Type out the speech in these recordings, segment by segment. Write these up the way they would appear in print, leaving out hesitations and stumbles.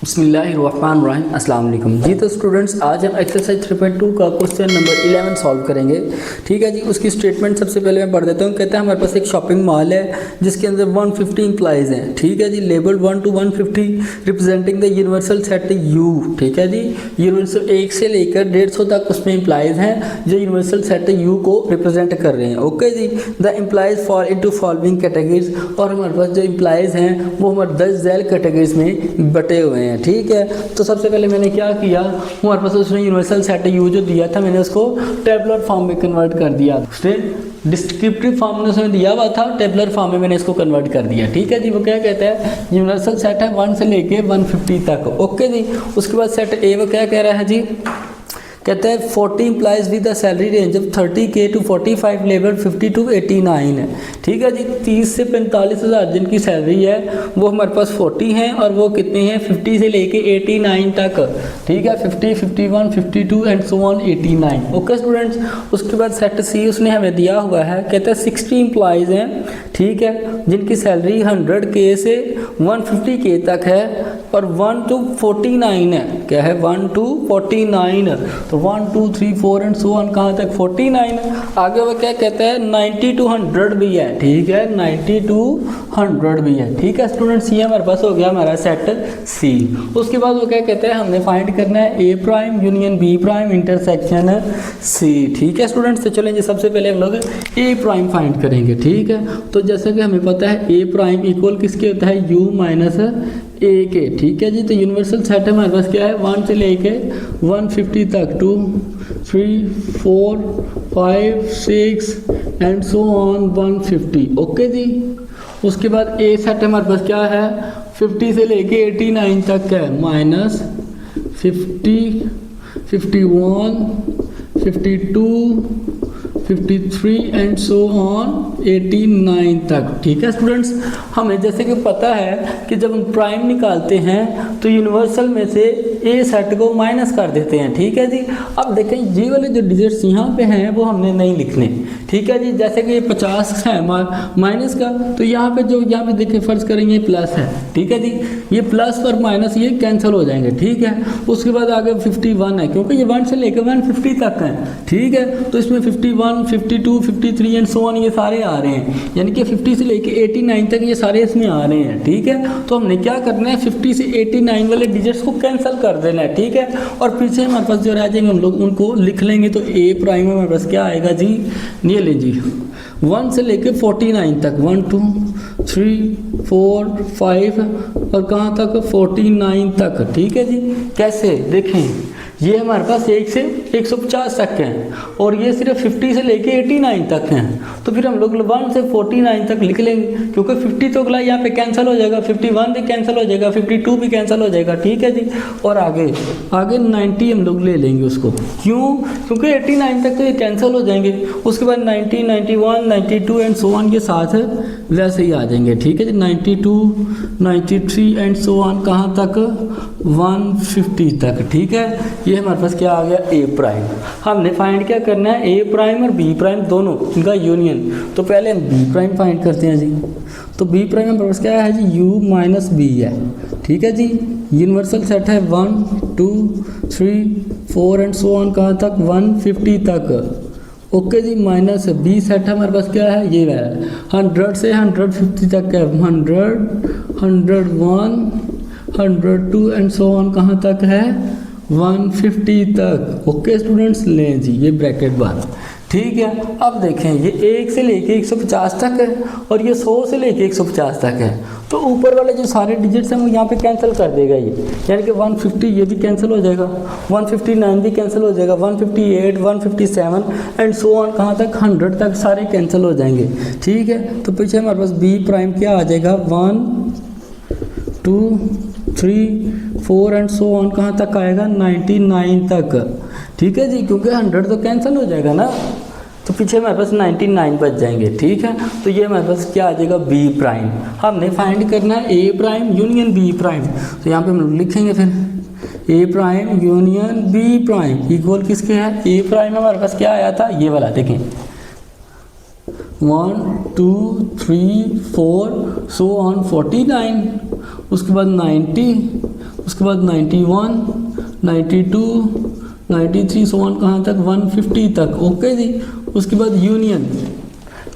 बिस्मिल्लाहिर्रहमानिर्रहीम अस्सलाम वालेकुम जी। तो स्टूडेंट्स आज हम एक्सरसाइज 3.2 का क्वेश्चन नंबर 11 सॉल्व करेंगे। ठीक है जी। उसकी स्टेटमेंट सबसे पहले मैं पढ़ देता हूँ। कहता है हमारे पास एक शॉपिंग मॉल है जिसके अंदर 150 एम्प्लॉइज़ हैं। ठीक है जी। Labelled 1 to 150 representing the universal set U. ठीक है जी। यूनिवर्सल 1 से लेकर 150 तक उसमें एम्प्लॉइज़ हैं जो यूनिवर्सल सेट यू को रिप्रेजेंट कर रहे हैं। ओके जी। The employees fall into following categories, और हमारे पास जो एम्प्लॉइज़ हैं वो हमारे 10 झैल कैटेगरीज में बटे हुए हैं। ठीक है। तो सबसे पहले मैंने क्या किया, हमारे पास उसने यूनिवर्सल सेट यू जो दिया था मैंने उसको टेबुलर फॉर्म में कन्वर्ट कर दिया। डिस्क्रिप्टिव फॉर्म में उसने दिया हुआ था, टेबुलर फॉर्म में मैंने इसको कन्वर्ट कर दिया। ठीक है जी। वो क्या कहता है, यूनिवर्सल सेट है 1 से लेके 150 तक। ओके जी। उसके बाद सेट ए वो क्या कह रहा है जी, कहता है 40 employees with the salary range of 30K to 45, labour 50 to 89 है। ठीक है जी। 30 से 45 हज़ार जिनकी सैलरी है वो हमारे पास 40 हैं, और वो कितने हैं 50 से लेके 89 तक। ठीक है। 50, 51, 52 and so on 89। Okay students. उसके बाद सेट सी उसने हमें दिया हुआ है, कहता है 60 एम्प्लॉइज़ हैं। ठीक है। जिनकी सैलरी 100K से 150K तक है, और 1 to 49 है। क्या है 1 to 49, तो 1 2 3 4 एंड सो ऑन कहाँ तक 49। आगे वो क्या कहता है 90 to 100 भी है। ठीक है। 90 to 100 भी है। ठीक है स्टूडेंट्स। ये हमारे पास हो गया हमारा सेट सी। उसके बाद वो क्या कहता है हमने फाइंड करना है A prime union B prime intersection C. ठीक है स्टूडेंट्स। तो चलेंगे सबसे पहले हम लोग ए प्राइम फाइंड करेंगे। ठीक है। तो जैसे कि हमें पता है ए प्राइम इक्वल किसके होता है यू माइनस ए के। ठीक है जी। तो यूनिवर्सल सेट हमारे पास क्या है 1 से लेके 150 तक, 2 3 4 5 6 एंड सो ऑन 150। ओके जी। उसके बाद ए सेट हमारे पास क्या है 50 से लेके 89 तक है, माइनस 50 51 52 53 एंड सो ऑन 89 तक। ठीक है स्टूडेंट्स। हमें जैसे कि पता है कि जब हम प्राइम निकालते हैं तो यूनिवर्सल में से ए सेट को माइनस कर देते हैं। ठीक है जी। अब देखें ये वाले जो डिजिट्स यहाँ पे हैं वो हमने नहीं लिखने। ठीक है जी। जैसे कि ये 50 है माइनस का, तो यहाँ पे जो यहाँ पे देखें फर्ज करेंगे प्लस है। ठीक है जी। ये प्लस और माइनस ये कैंसिल हो जाएंगे। ठीक है। उसके बाद आगे 51 है क्योंकि ये 1 से लेकर 150 तक है। ठीक है। तो इसमें 51 52 53 एंड सो ऑन ये सारे आ रहे हैं, यानी कि 50 से लेके 89 तक ये सारे इसमें आ रहे हैं। ठीक है। तो हमने क्या करना है 50 से 89 वाले डिजिट्स को कैंसिल कर देना है। ठीक है। और पीछे हमारे पास जो रह जाएंगे हम लोग उनको लिख लेंगे। तो ए प्राइम में हमारे पास क्या आएगा जी, ये ले जी 1 से लेके 49 तक, 1 2 3 4 5 और कहाँ तक 49 तक। ठीक है जी। कैसे देखें, ये हमारे पास 1 से 150 तक हैं, और ये सिर्फ 50 से लेके 89 तक हैं। तो फिर हम लोग 1 से 49 तक लिख लेंगे, क्योंकि 50 तो अगला यहाँ पे कैंसिल हो जाएगा, 51 भी कैंसिल हो जाएगा, 52 भी कैंसिल हो जाएगा। ठीक है जी। और आगे 90 हम लोग ले लेंगे उसको। क्यों? क्योंकि 89 तक तो ये कैंसिल हो जाएंगे। उसके बाद 90 91 92 एंड सो ऑन के साथ वैसे ही आ जाएंगे। ठीक है जी। 92 93 एंड सो ऑन कहाँ तक 150 तक। ठीक है। ये हमारे पास क्या आ गया ए प्राइम। हमने फाइंड क्या करना है ए प्राइम और बी प्राइम दोनों इनका यूनियन। तो पहले हम बी प्राइम फाइंड करते हैं जी। तो बी प्राइम हमारे पास क्या है जी यू माइनस बी है। ठीक है जी। यूनिवर्सल सेट है 1 2 3 4 एंड सो ऑन कहाँ तक 150 तक। ओके जी। माइनस बी सेट हमारे पास क्या है ये है 100 से 150 तक है, 100 101 102 एंड सो ऑन कहाँ तक है 150 तक। Okay students. लें जी ये ब्रैकेट बात। ठीक है। अब देखें ये 1 से लेके 150 तक है, और ये 100 से लेके 150 तक है। तो ऊपर वाले जो सारे डिजिट्स हैं वो यहाँ पे कैंसिल कर देगा ये, यानी कि 150 ये भी कैंसिल हो जाएगा, 159 भी कैंसिल हो जाएगा, 158 157 एंड सो ऑन कहाँ तक 100 तक सारे कैंसिल हो जाएंगे। ठीक है। तो पीछे हमारे पास बी प्राइम क्या आ जाएगा 1 2 3 4 एंड सो ऑन कहाँ तक आएगा 99 तक। ठीक है जी। क्योंकि 100 तो कैंसिल हो जाएगा ना, तो पीछे हमारे पास 99 बच जाएंगे। ठीक है। तो ये हमारे पास क्या आ जाएगा बी प्राइम। हमने फाइंड करना है A prime union B prime. तो यहाँ पे हम लोग लिखेंगे फिर A prime union B prime equal किसके है ए प्राइम हमारे पास क्या आया था ये वाला देखें 1 2 3 4 सो ऑन 49, उसके बाद 90, उसके बाद 91, 92, 93 सो ऑन कहाँ तक 150 तक। ओके जी। उसके बाद यूनियन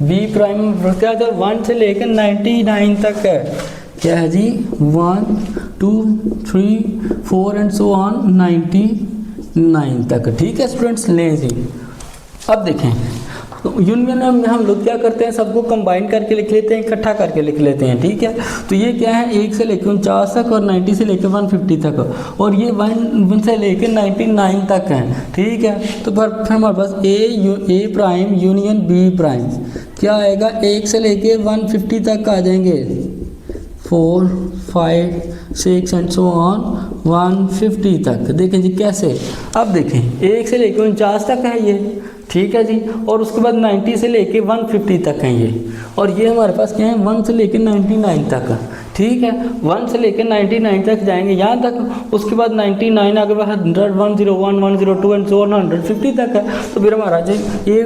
बी प्राइम क्या था 1 से लेकर 99 तक है। क्या है जी 1, 2, 3, 4 एंड सो ऑन 99 तक। ठीक है स्टूडेंट्स, लें जी। अब देखें यूनियन में हम लोग क्या करते हैं, सबको कंबाइन करके लिख लेते हैं, इकट्ठा करके लिख लेते हैं। ठीक है, तो ये क्या है 1 से लेकर 49 तक और 90 से लेकर 150 तक, और ये 1 से लेकर 99 तक है। ठीक है, तो फिर हमारे पास ए प्राइम यूनियन बी प्राइम क्या आएगा, 1 से लेकर 150 तक आ जाएंगे, 4, 5, 6 एंड सो ऑन 150 तक। देखें जी कैसे, अब देखें 1 से लेकर 49 तक है ये, ठीक है जी, और उसके बाद 90 से लेके 150 तक है ये, और ये हमारे पास क्या है 1 से लेके 99 तक। ठीक है, 1 से लेके 99 तक जाएंगे यहाँ तक, उसके बाद 99 आगे बाद 100, 101, 102 एंड सो ऑन 150 तक है। तो फिर हमारा जो ए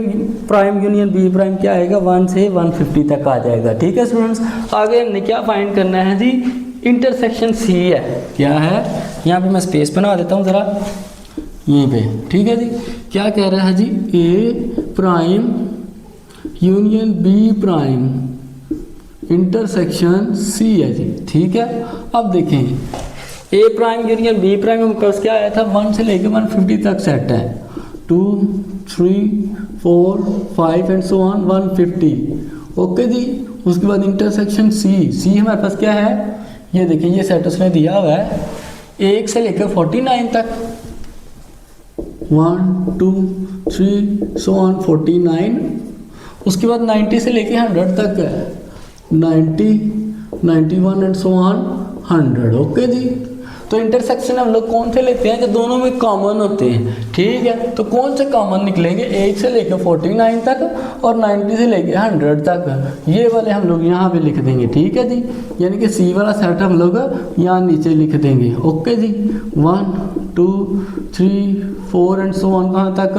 प्राइम यूनियन बी प्राइम क्या आएगा 1 से 150 तक आ जाएगा। ठीक है स्टूडेंट्स, आगे हमने क्या फाइंड करना है जी, इंटरसेक्शन सी है। क्या है, यहाँ पे मैं स्पेस बना देता हूँ ज़रा यहीं पे। ठीक है जी, क्या कह रहा है जी, A prime union B prime intersection C है जी। ठीक है, अब देखें A prime union B prime में कर्स क्या आया था 1 से लेकर 150 तक सेट है, 2, 3, 4, 5 एंड सो ऑन 150। ओके जी, उसके बाद इंटरसेक्शन सी हमारे पास क्या है, ये देखिए ये सेट उसने दिया हुआ है 1 से लेकर 49 तक, 1, 2, 3 सो ऑन 49। उसके बाद 90 से लेके 100 तक है, 90, 91 एंड सो ऑन 100। ओके जी, तो इंटरसेक्शन हम लोग कौन से लेते हैं जो दोनों में कॉमन होते हैं। ठीक है, तो कौन से कॉमन निकलेंगे, 1 से लेकर 49 तक और 90 से लेकर 100 तक, ये वाले हम लोग यहाँ पे लिख देंगे। ठीक है जी, यानी कि सी वाला सेट हम लोग यहाँ नीचे लिख देंगे। ओके जी, 1, 2, 3, 4 एंड सो ऑन कहाँ तक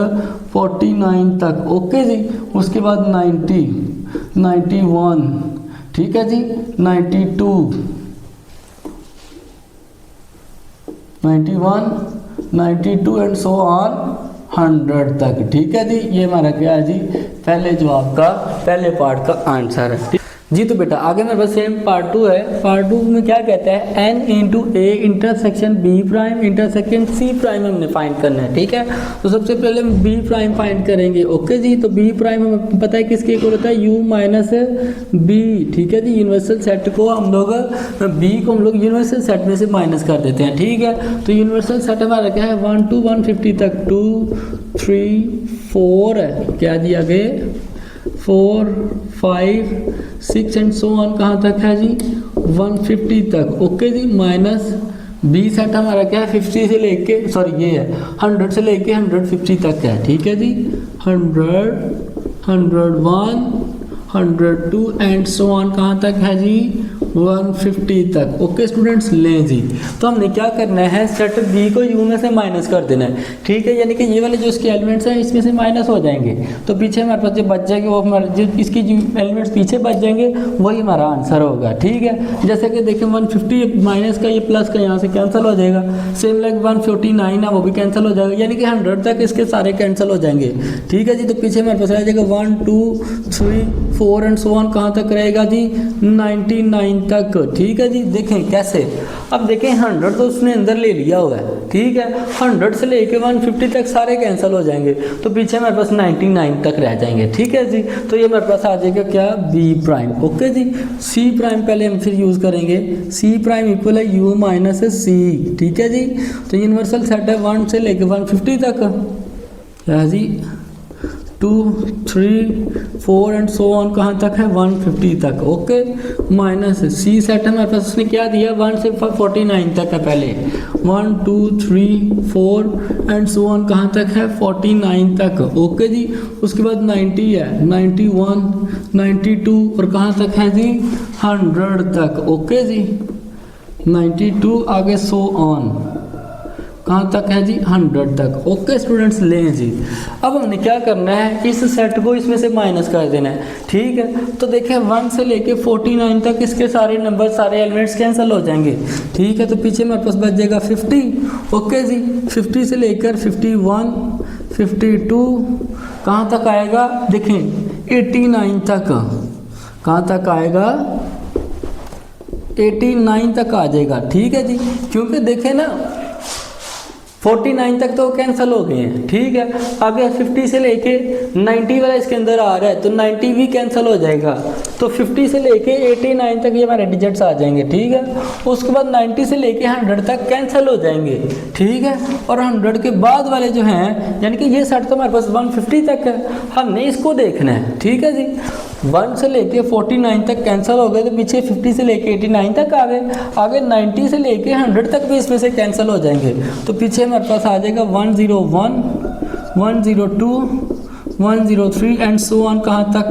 49 तक। ओके जी, उसके बाद 90, 91, ठीक है जी, 92, 91, 92 एंड सो ऑन 100 तक। ठीक है जी, ये हमारा क्या है जी पहले जवाब का पहले पार्ट का आंसर है जी। तो बेटा आगे मेरे पास सेम पार्ट 2 है। पार्ट 2 में क्या कहता है, n into A intersection B prime intersection C prime हमने फाइंड करना है। ठीक है, तो सबसे पहले हम बी प्राइम फाइंड करेंगे। ओके जी, तो बी प्राइम हमें पता है किसके इक्वल होता है, u माइनस बी। ठीक है जी, यूनिवर्सल सेट को हम लोग बी को हम लोग यूनिवर्सल सेट में से माइनस कर देते हैं। ठीक है, तो यूनिवर्सल सेट हमारा क्या है 1 to 150 तक, 2, 3, 4 है, क्या जी आगे 4, 5, 6 एंड सो ऑन कहाँ तक है जी 150 तक। ओके जी, माइनस बी सेट हमारा क्या है 50 से लेके ये है 100 से लेके 150 तक है। ठीक है जी, 100, 101, 102 एंड सो ऑन कहाँ तक है जी 150 तक। ओके स्टूडेंट्स, लें जी, तो हमने क्या करना है, सेट बी को यू में से माइनस कर देना है। ठीक है, यानी कि ये वाले जो इसके एलिमेंट्स हैं इसमें से माइनस हो जाएंगे, तो पीछे हमारे पास जो बच जाएंगे वो हमारे जो इसकी जो एलिमेंट्स पीछे बच जाएंगे वही हमारा आंसर होगा। ठीक है, जैसे कि देखिए 150 माइनस का ये प्लस का यहाँ से कैंसिल हो जाएगा, सेम लाइक 149 है वो भी कैंसिल हो जाएगा, यानी कि 100 तक इसके सारे कैंसिल हो जाएंगे। ठीक है जी, तो पीछे हमारे पास रह जाएगा 1, 2, 3, 4 एंड सो ऑन कहाँ तक रहेगा जी 99 तक। ठीक है जी, देखें कैसे, अब देखें 100 तो उसने अंदर ले लिया हुआ है। ठीक है, 100 से लेके 150 तक सारे कैंसिल हो जाएंगे, तो पीछे हमारे पास 99 तक रह जाएंगे। ठीक है जी, तो ये हमारे पास आ जाएगा क्या बी प्राइम। ओके जी, सी प्राइम पहले हम फिर यूज़ करेंगे, सी प्राइम इक्वल है यू माइनस सी। ठीक है जी, तो यूनिवर्सल सेट है 1 से लेके 150 तक, क्या जी 2, 3, 4 एंड सो ऑन कहाँ तक है 150 तक। ओके, माइनस सी सेट हमारे पास उसने क्या दिया 1 से 49 तक है पहले, 1, 2, 3, 4 एंड सो ऑन कहाँ तक है 49 तक। ओके जी, उसके बाद 90 है, 91, 92 और कहाँ तक है जी 100 तक। ओके जी, 92 आगे सो ऑन कहाँ तक है जी 100 तक। ओके स्टूडेंट्स, लें जी अब हमने क्या करना है, इस सेट को इसमें से माइनस कर देना है। ठीक है, तो देखें 1 से लेके 49 तक इसके सारे नंबर, सारे एलिमेंट्स कैंसिल हो जाएंगे। ठीक है, तो पीछे मेरे पास बच जाएगा 50। ओके जी, 50 से लेकर 51, 52 कहाँ तक आएगा, देखें 89 तक। कहाँ तक आएगा, 89 तक आ जाएगा। ठीक है जी, क्योंकि देखें ना 49 तक तो कैंसिल हो गए हैं। ठीक है, आगे 50 से लेके 90 वाला इसके अंदर आ रहा है, तो 90 भी कैंसिल हो जाएगा। तो 50 से लेके 89 तक ये हमारे डिजिट्स आ जाएंगे। ठीक है, उसके बाद 90 से लेके 100 तक कैंसिल हो जाएंगे। ठीक है, और 100 के बाद वाले जो हैं, यानी कि ये सेट तो हमारे पास 150 तक है, हमने इसको देखना है। ठीक है जी, 1 से लेके 49 तक कैंसिल हो गए, तो पीछे 50 से लेके 89 तक आ गए। आगे 90 से लेके 100 तक भी इसमें से कैंसिल हो जाएंगे, तो पीछे हमारे पास आ जाएगा 101, 102, 103 एंड सो ऑन, कहाँ तक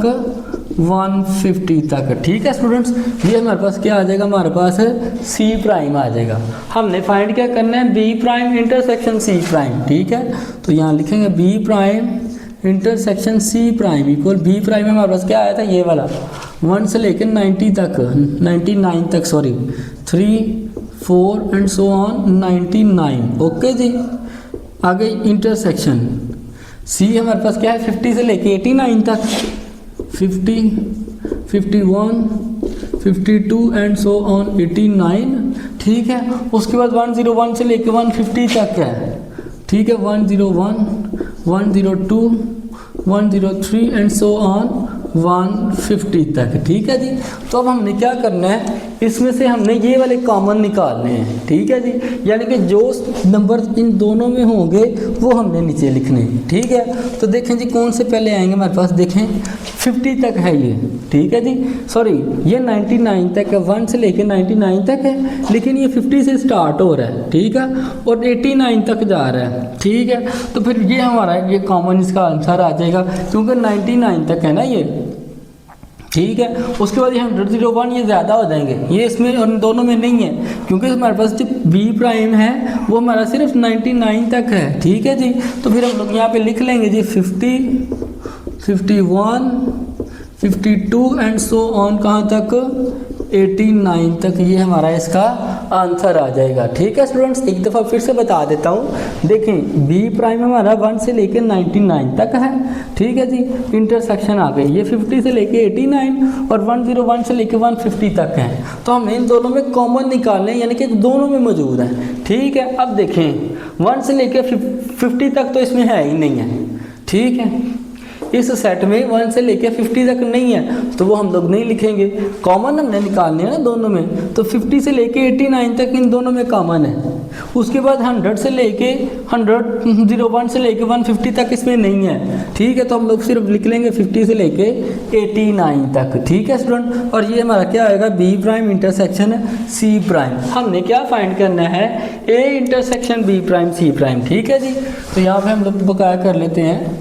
150 तक। ठीक है स्टूडेंट्स, ये हमारे पास क्या आ जाएगा, हमारे पास सी प्राइम आ जाएगा। हमने फाइंड क्या करना है, B prime intersection C prime. ठीक है, तो यहाँ लिखेंगे B prime intersection C prime equal, B prime में हमारे पास क्या आया था, ये वाला 1 से लेकर 90 तक, 99 तक, sorry 3, 4 and so on 99। Okay जी, आगे इंटरसेक्शन सी हमारे पास क्या है, 50 से लेके 89 तक, 50, 51, 52 एंड सो ऑन 89। ठीक है, उसके बाद 101 से लेके 150 तक है। ठीक है, 101, 102, 103 एंड सो ऑन 150 तक। ठीक है जी, तो अब हमने क्या करना है, इसमें से हमने ये वाले कॉमन निकालने हैं। ठीक है जी, यानी कि जो नंबर इन दोनों में होंगे वो हमने नीचे लिखने हैं। ठीक है, तो देखें जी कौन से पहले आएंगे हमारे पास, देखें 50 तक है ये। ठीक है जी, सॉरी ये 99 तक है, 1 से लेके 99 तक है, लेकिन ये 50 से स्टार्ट हो रहा है। ठीक है, और 89 तक जा रहा है। ठीक है, तो फिर ये हमारा ये कॉमन इसका आंसर आ जाएगा, क्योंकि 99 तक है ना ये। ठीक है, उसके बाद ये 101 ये ज़्यादा हो जाएंगे, ये इसमें और दोनों में नहीं है, क्योंकि हमारे पास जो बी प्राइम है वो हमारा सिर्फ 99 तक है। ठीक है जी, तो फिर हम लोग यहाँ पे लिख लेंगे जी 50, 51, 52 एंड सो ऑन, कहाँ तक 89 तक, ये हमारा इसका आंसर आ जाएगा। ठीक है स्टूडेंट्स, एक दफ़ा फिर से बता देता हूँ, देखें बी प्राइम हमारा 1 से लेके 99 तक है। ठीक है जी, इंटरसेक्शन आ गई, ये 50 से लेके 89 और 101 से लेके 150 तक है, तो हमें इन दोनों में कॉमन निकालने हैं, यानी कि दोनों में मौजूद हैं। ठीक है, अब देखें 1 से लेके 50 तक तो इसमें है ही नहीं है। ठीक है, इस सेट में 1 से लेके 50 तक नहीं है, तो वो हम लोग नहीं लिखेंगे, कॉमन हमने निकालने हैं ना दोनों में। तो 50 से लेके 89 तक इन दोनों में कॉमन है। उसके बाद 100 से लेके 101 से लेके 150 तक इसमें नहीं है। ठीक है, तो हम लोग सिर्फ लिख लेंगे 50 से लेके 89 तक। ठीक है स्टूडेंट, और ये हमारा क्या आएगा, B prime intersection C prime. हमने क्या फाइंड करना है, A intersection B prime C prime. ठीक है जी, तो यहाँ पे हम लोग बकाया कर लेते हैं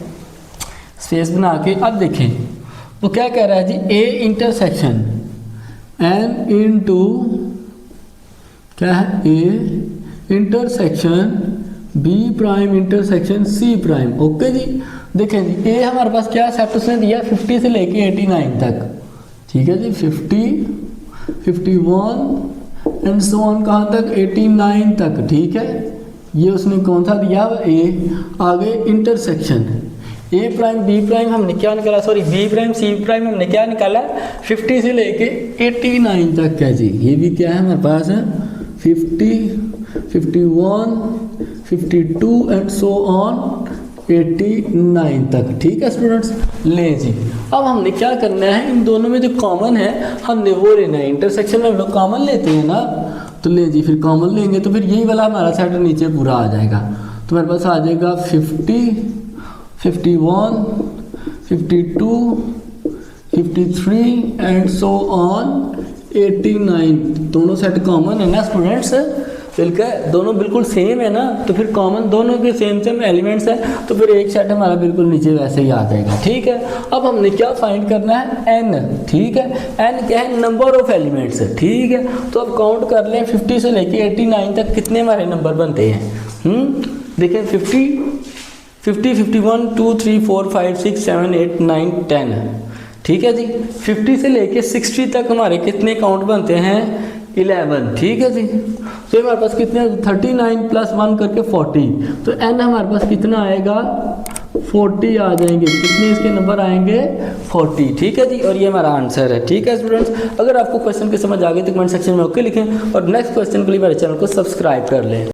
स्पेस बना के। अब देखें वो क्या कह रहा है जी, ए इंटरसेक्शन एन इंटू क्या है, A intersection B prime intersection C prime. Okay जी, देखें जी ए हमारे पास क्या सेट उसने दिया 50 से लेके 89 तक। ठीक है जी, 50, 51 एंड सो ऑन, कहाँ तक 89 तक। ठीक है, ये उसने कौन सा दिया, ए। आगे intersection A prime B prime हमने क्या निकाला, sorry B prime C prime हमने क्या निकाला, 50 से लेके 89 तक है जी। ये भी क्या है हमारे पास है 50, 51, 52 एंड सो ऑन 89 तक। ठीक है स्टूडेंट्स, ले जी अब हमने क्या करना है, इन दोनों में जो कॉमन है हमने वो लेना है। इंटरसेक्शन में हम लोग कॉमन लेते हैं ना, तो ले जी फिर कॉमन लेंगे, तो फिर यही वाला हमारा सेट नीचे पूरा आ जाएगा। तो हमारे पास आ जाएगा 50, 51, 52, 53 एंड सो ऑन 89। दोनों सेट कॉमन है ना स्टूडेंट्स, बिल्कुल दोनों बिल्कुल सेम है ना, तो फिर कॉमन दोनों के सेम एलिमेंट्स हैं, तो फिर एक सेट हमारा बिल्कुल नीचे वैसे ही आ जाएगा। ठीक है, अब हमने क्या फाइंड करना है, एन। ठीक है, एन क्या है, नंबर ऑफ एलिमेंट्स। ठीक है, तो अब काउंट कर लें 50 से लेके 89 तक कितने हमारे नंबर बनते हैं। देखिए 50, 51, 2, 3, 4, 5, 6, 7, 8, 9, 10 है। ठीक है जी, 50 से लेके 60 तक हमारे कितने काउंट बनते हैं? 11। ठीक है जी, तो हमारे पास कितने 39 + 1 करके 40, तो n हमारे पास कितना आएगा? 40 आ जाएंगे। कितने इसके नंबर आएंगे? 40। ठीक है जी, और ये हमारा आंसर है। ठीक है स्टूडेंट्स, अगर आपको क्वेश्चन की समझ आ गई तो कमेंट सेक्शन में ओके लिखें और नेक्स्ट क्वेश्चन के लिए मेरे चैनल को सब्सक्राइब कर लें।